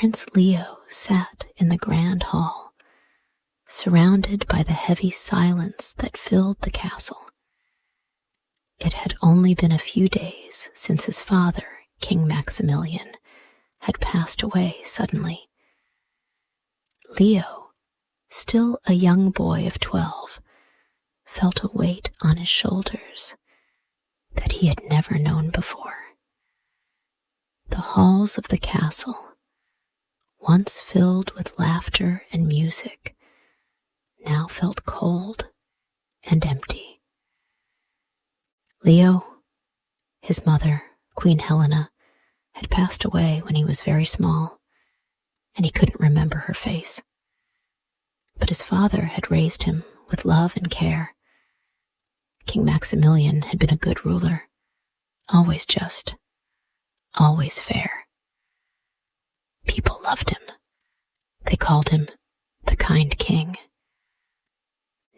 Prince Leo sat in the grand hall, surrounded by the heavy silence that filled the castle. It had only been a few days since his father, King Maximilian, had passed away suddenly. Leo, still a young boy of 12, felt a weight on his shoulders that he had never known before. The halls of the castle, once filled with laughter and music, now felt cold and empty. Leo, his mother, Queen Helena, had passed away when he was very small, and he couldn't remember her face. But his father had raised him with love and care. King Maximilian had been a good ruler, always just, always fair. People loved him. They called him the kind king.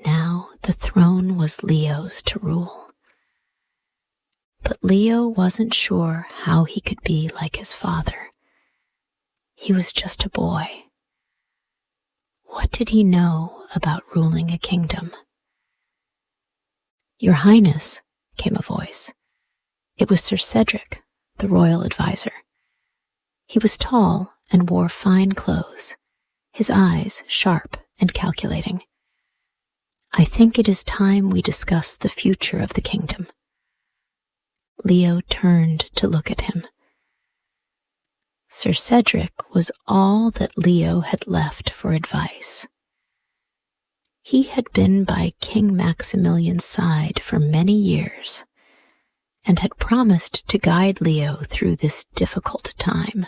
Now the throne was Leo's to rule. But Leo wasn't sure how he could be like his father. He was just a boy. What did he know about ruling a kingdom? "Your Highness," came a voice. It was Sir Cedric, the royal advisor. He was tall and wore fine clothes, his eyes sharp and calculating. "I think it is time we discuss the future of the kingdom." Leo turned to look at him. Sir Cedric was all that Leo had left for advice. He had been by King Maximilian's side for many years and had promised to guide Leo through this difficult time.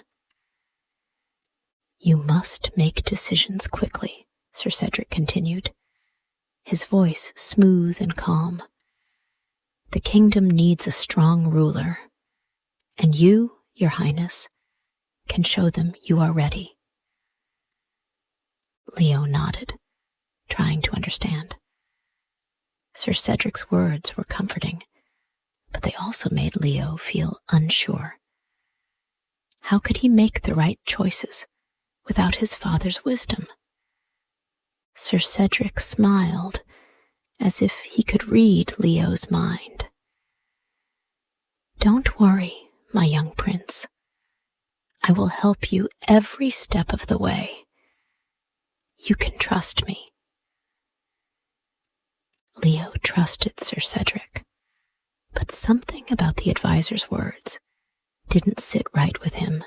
"You must make decisions quickly," Sir Cedric continued, his voice smooth and calm. "The kingdom needs a strong ruler, and you, Your Highness, can show them you are ready." Leo nodded, trying to understand. Sir Cedric's words were comforting, but they also made Leo feel unsure. How could he make the right choices without his father's wisdom? Sir Cedric smiled, as if he could read Leo's mind. "Don't worry, my young prince. I will help you every step of the way. You can trust me." Leo trusted Sir Cedric, but something about the advisor's words didn't sit right with him.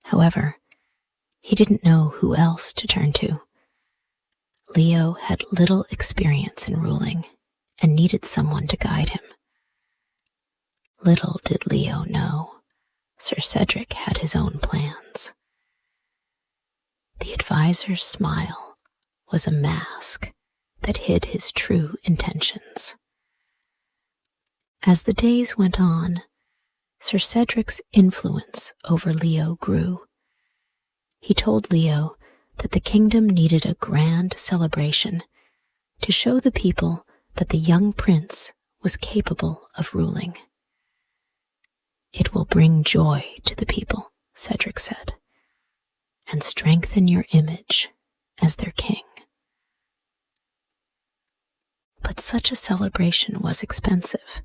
However, he didn't know who else to turn to. Leo had little experience in ruling and needed someone to guide him. Little did Leo know, Sir Cedric had his own plans. The advisor's smile was a mask that hid his true intentions. As the days went on, Sir Cedric's influence over Leo grew. He told Leo that the kingdom needed a grand celebration to show the people that the young prince was capable of ruling. "It will bring joy to the people," Cedric said, "and strengthen your image as their king." But such a celebration was expensive.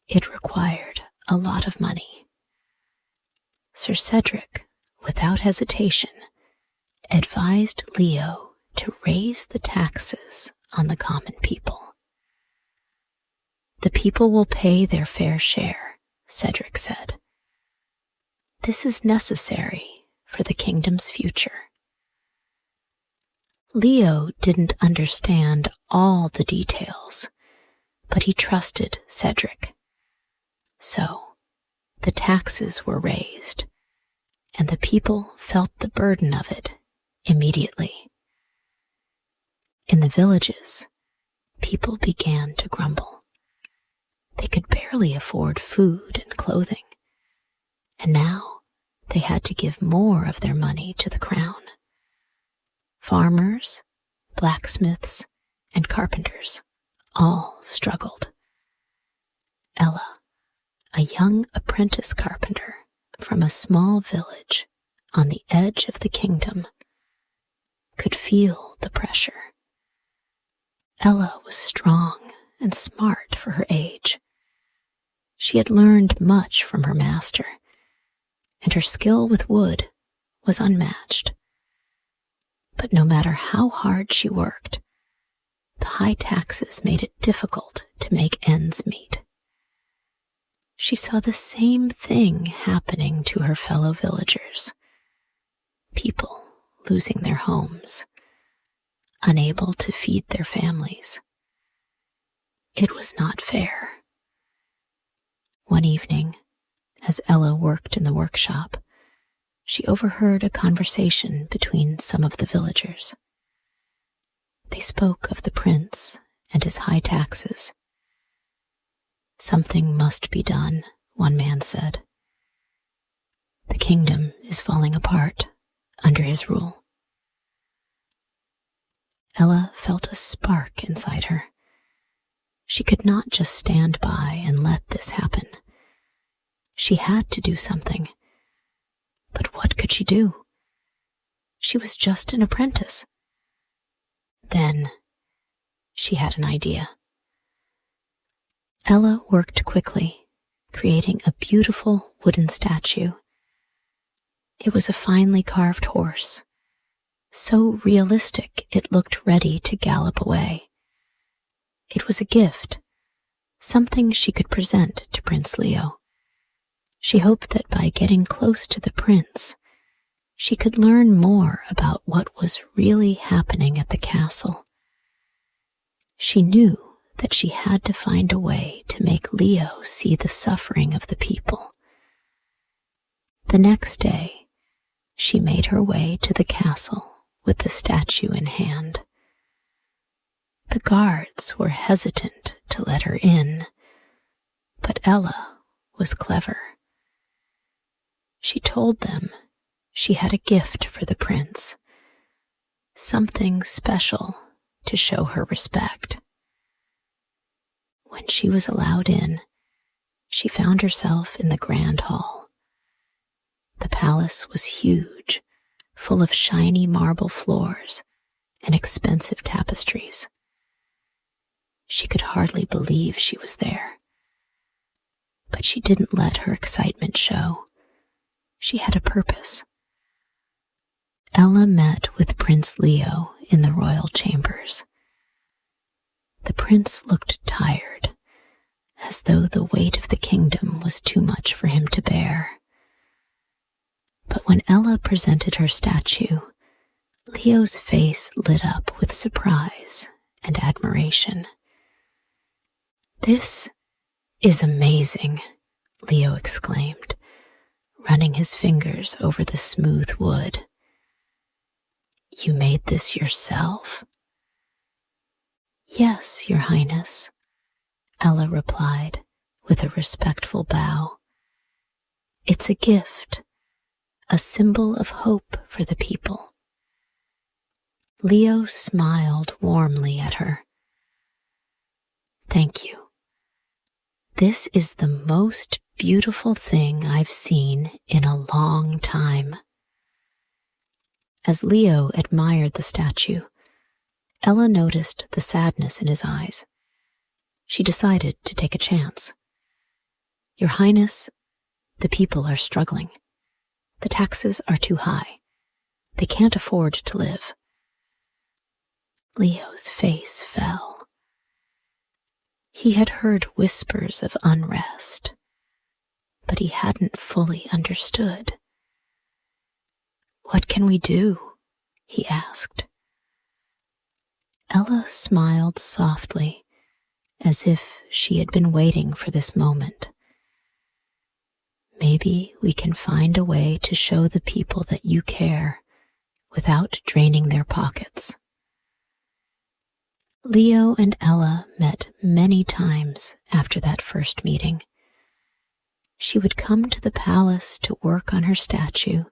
It required a lot of money. Sir Cedric, without hesitation, advised Leo to raise the taxes on the common people. "The people will pay their fair share," Cedric said. "This is necessary for the kingdom's future." Leo didn't understand all the details, but he trusted Cedric. So, the taxes were raised, and the people felt the burden of it immediately. In the villages, people began to grumble. They could barely afford food and clothing, and now they had to give more of their money to the crown. Farmers, blacksmiths, and carpenters all struggled. Ella, a young apprentice carpenter from a small village, on the edge of the kingdom, could feel the pressure. Ella was strong and smart for her age. She had learned much from her master, and her skill with wood was unmatched. But no matter how hard she worked, the high taxes made it difficult to make ends meet. She saw the same thing happening to her fellow villagers. People losing their homes, unable to feed their families. It was not fair. One evening, as Ella worked in the workshop, she overheard a conversation between some of the villagers. They spoke of the prince and his high taxes. "Something must be done," one man said. "The kingdom is falling apart under his rule." Ella felt a spark inside her. She could not just stand by and let this happen. She had to do something. But what could she do? She was just an apprentice. Then she had an idea. Ella worked quickly, creating a beautiful wooden statue. It was a finely carved horse, so realistic it looked ready to gallop away. It was a gift, something she could present to Prince Leo. She hoped that by getting close to the prince, she could learn more about what was really happening at the castle. She knew that she had to find a way to make Leo see the suffering of the people. The next day, she made her way to the castle with the statue in hand. The guards were hesitant to let her in, but Ella was clever. She told them she had a gift for the prince, something special to show her respect. When she was allowed in, she found herself in the grand hall. The palace was huge, full of shiny marble floors and expensive tapestries. She could hardly believe she was there. But she didn't let her excitement show. She had a purpose. Ella met with Prince Leo in the royal chambers. The prince looked tired, as though the weight of the kingdom was too much for him to bear. But when Ella presented her statue, Leo's face lit up with surprise and admiration. "This is amazing," Leo exclaimed, running his fingers over the smooth wood. "You made this yourself?" "Yes, Your Highness," Ella replied with a respectful bow. "It's a gift, a symbol of hope for the people." Leo smiled warmly at her. "Thank you. This is the most beautiful thing I've seen in a long time." As Leo admired the statue, Ella noticed the sadness in his eyes. She decided to take a chance. "Your Highness, the people are struggling. The taxes are too high. They can't afford to live." Leo's face fell. He had heard whispers of unrest, but he hadn't fully understood. "What can we do?" he asked. Ella smiled softly, as if she had been waiting for this moment. "Maybe we can find a way to show the people that you care without draining their pockets." Leo and Ella met many times after that first meeting. She would come to the palace to work on her statue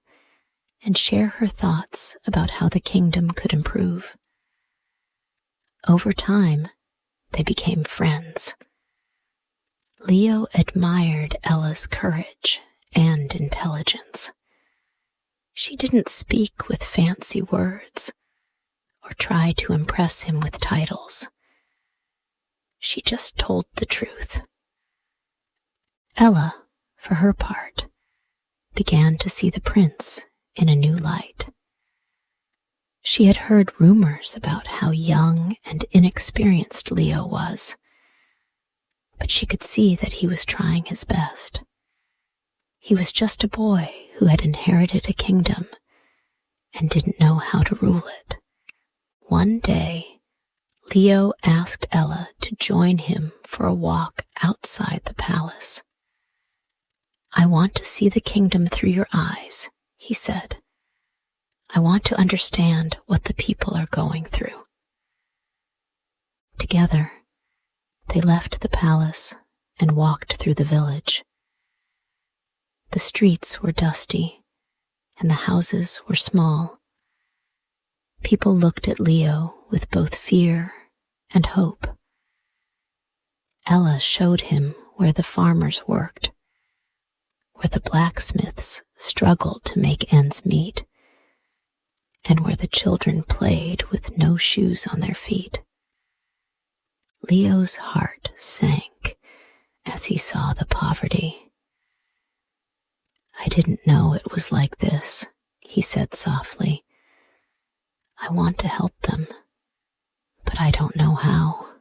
and share her thoughts about how the kingdom could improve. Over time, they became friends. Leo admired Ella's courage and intelligence. She didn't speak with fancy words or try to impress him with titles. She just told the truth. Ella, for her part, began to see the prince in a new light. She had heard rumors about how young and inexperienced Leo was, but she could see that he was trying his best. He was just a boy who had inherited a kingdom and didn't know how to rule it. One day, Leo asked Ella to join him for a walk outside the palace. "I want to see the kingdom through your eyes," he said. "I want to understand what the people are going through." Together, they left the palace and walked through the village. The streets were dusty, and the houses were small. People looked at Leo with both fear and hope. Ella showed him where the farmers worked, where the blacksmiths struggled to make ends meet, and where the children played with no shoes on their feet. Leo's heart sank as he saw the poverty. "I didn't know it was like this," he said softly. "I want to help them, but I don't know how."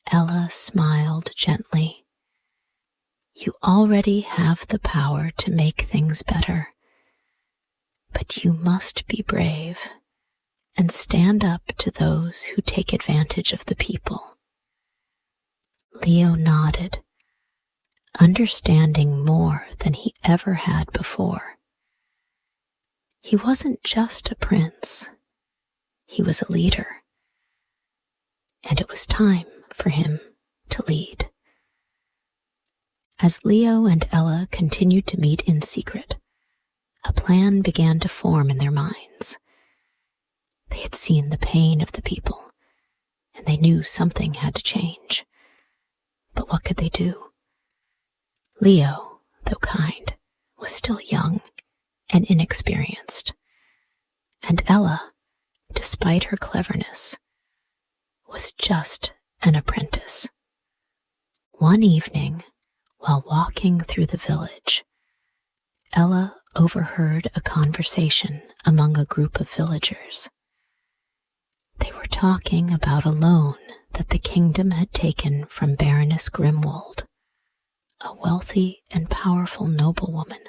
Ella smiled gently. "You already have the power to make things better, but you must be brave and stand up to those who take advantage of the people." Leo nodded, understanding more than he ever had before. He wasn't just a prince, he was a leader, and it was time for him to lead. As Leo and Ella continued to meet in secret, a plan began to form in their minds. They had seen the pain of the people, and they knew something had to change. But what could they do? Leo, though kind, was still young and inexperienced, and Ella, despite her cleverness, was just an apprentice. One evening, while walking through the village, Ella overheard a conversation among a group of villagers. They were talking about a loan that the kingdom had taken from Baroness Grimwald, a wealthy and powerful noblewoman.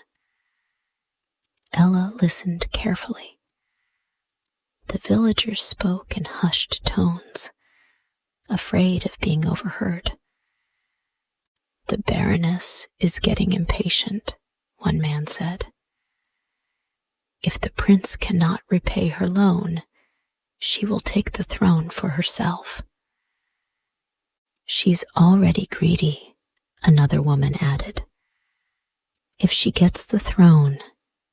Ella listened carefully. The villagers spoke in hushed tones, afraid of being overheard. "The Baroness is getting impatient," one man said. "If the prince cannot repay her loan, she will take the throne for herself." "She's already greedy," another woman added. "If she gets the throne,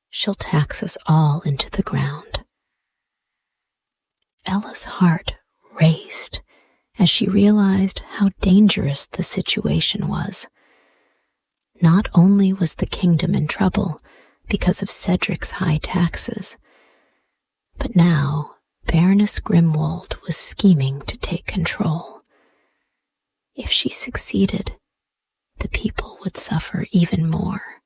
she'll tax us all into the ground." Ella's heart raced as she realized how dangerous the situation was. Not only was the kingdom in trouble because of Cedric's high taxes, but now Baroness Grimwald was scheming to take control. If she succeeded, the people would suffer even more.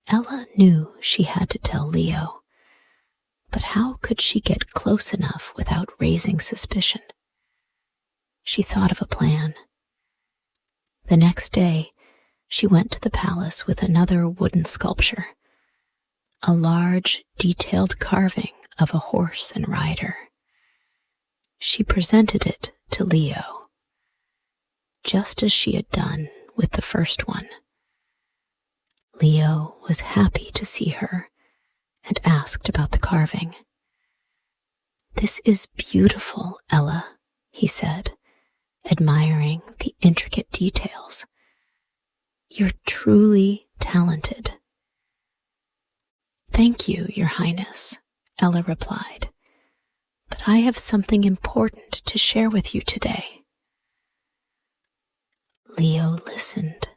Ella knew she had to tell Leo, but how could she get close enough without raising suspicion? She thought of a plan. The next day, she went to the palace with another wooden sculpture, a large, detailed carving of a horse and rider. She presented it to Leo, just as she had done with the first one. Leo was happy to see her and asked about the carving. "This is beautiful, Ella," he said, admiring the intricate details. "You're truly talented." "Thank you, Your Highness," Ella replied, "but I have something important to share with you today." Leo listened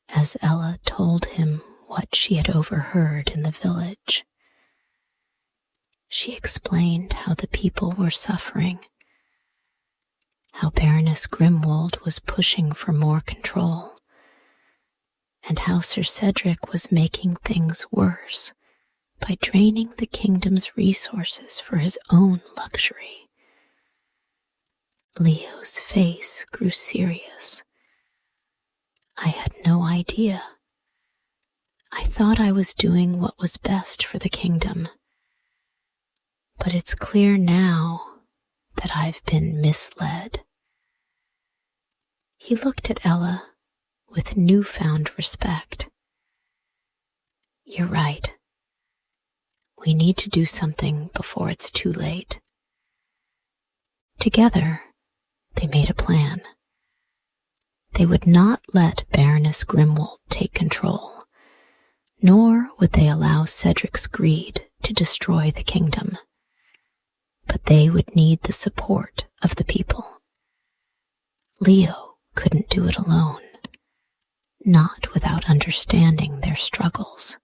as Ella told him what she had overheard in the village. She explained how the people were suffering, how Baroness Grimwald was pushing for more control, and how Sir Cedric was making things worse by draining the kingdom's resources for his own luxury. Leo's face grew serious. I had no idea. I thought I was doing what was best for the kingdom. But it's clear now that I've been misled. He looked at Ella with newfound respect. You're right. We need to do something before it's too late. Together, they made a plan. They would not let Baroness Grimwald take control, nor would they allow Cedric's greed to destroy the kingdom. But they would need the support of the people. Leo couldn't do it alone, not without understanding their struggles.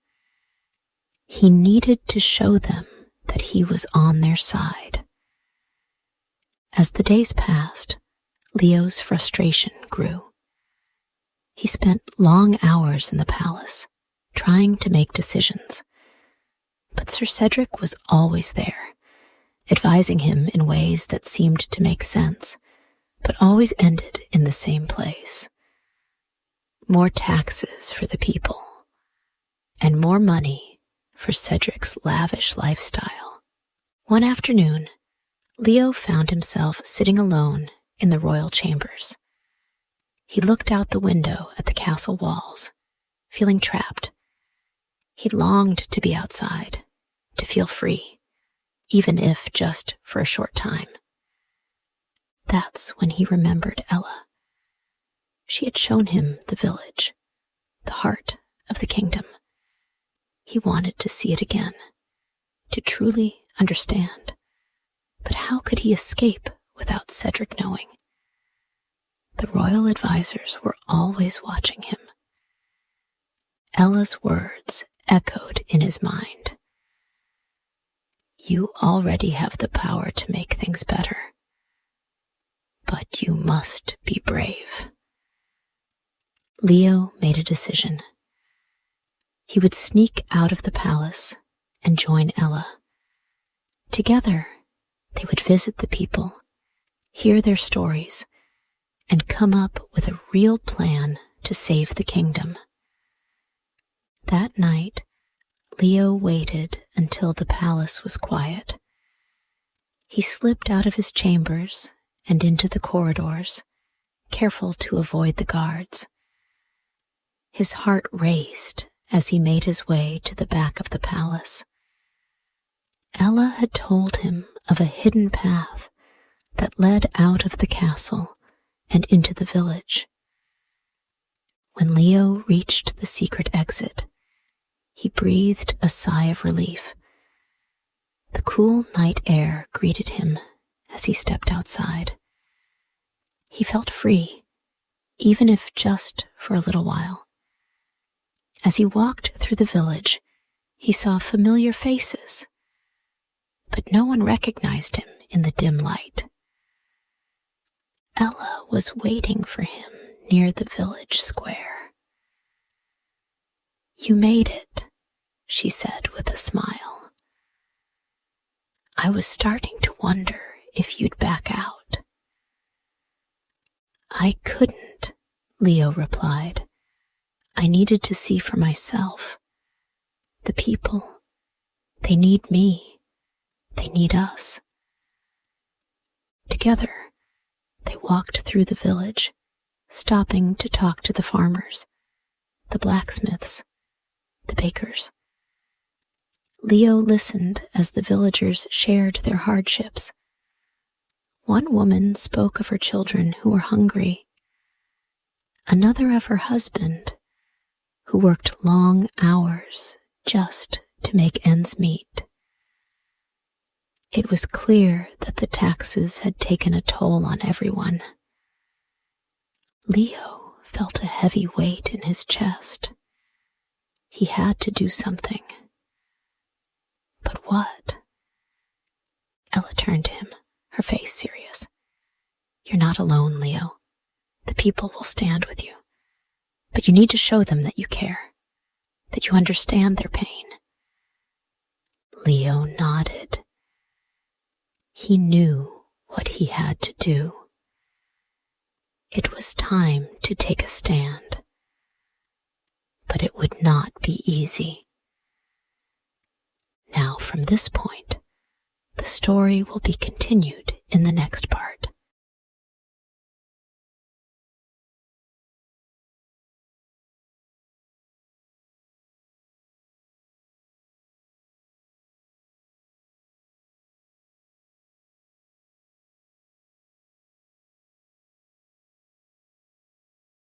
He needed to show them that he was on their side. As the days passed, Leo's frustration grew. He spent long hours in the palace, trying to make decisions. But Sir Cedric was always there, advising him in ways that seemed to make sense, but always ended in the same place. More taxes for the people, and more money for Cedric's lavish lifestyle. One afternoon, Leo found himself sitting alone in the royal chambers. He looked out the window at the castle walls, feeling trapped. He longed to be outside, to feel free, even if just for a short time. That's when he remembered Ella. She had shown him the village, the heart of the kingdom. He wanted to see it again, to truly understand. But how could he escape without Cedric knowing? The royal advisors were always watching him. Ella's words echoed in his mind. You already have the power to make things better, but you must be brave. Leo made a decision. He would sneak out of the palace and join Ella. Together, they would visit the people, hear their stories, and come up with a real plan to save the kingdom. That night, Leo waited until the palace was quiet. He slipped out of his chambers and into the corridors, careful to avoid the guards. His heart raced as he made his way to the back of the palace. Ella had told him of a hidden path that led out of the castle and into the village. When Leo reached the secret exit, he breathed a sigh of relief. The cool night air greeted him as he stepped outside. He felt free, even if just for a little while. As he walked through the village, he saw familiar faces, but no one recognized him in the dim light. Ella was waiting for him near the village square. You made it, she said with a smile. I was starting to wonder if you'd back out. I couldn't, Leo replied. I needed to see for myself. The people, they need me. They need us. Together, they walked through the village, stopping to talk to the farmers, the blacksmiths, the bakers. Leo listened as the villagers shared their hardships. One woman spoke of her children who were hungry, another of her husband, who worked long hours just to make ends meet. It was clear that the taxes had taken a toll on everyone. Leo felt a heavy weight in his chest. He had to do something. But what? Ella turned to him, her face serious. You're not alone, Leo. The people will stand with you. But you need to show them that you care, that you understand their pain. Leo nodded. He knew what he had to do. It was time to take a stand. But it would not be easy. Now, from this point, the story will be continued in the next part.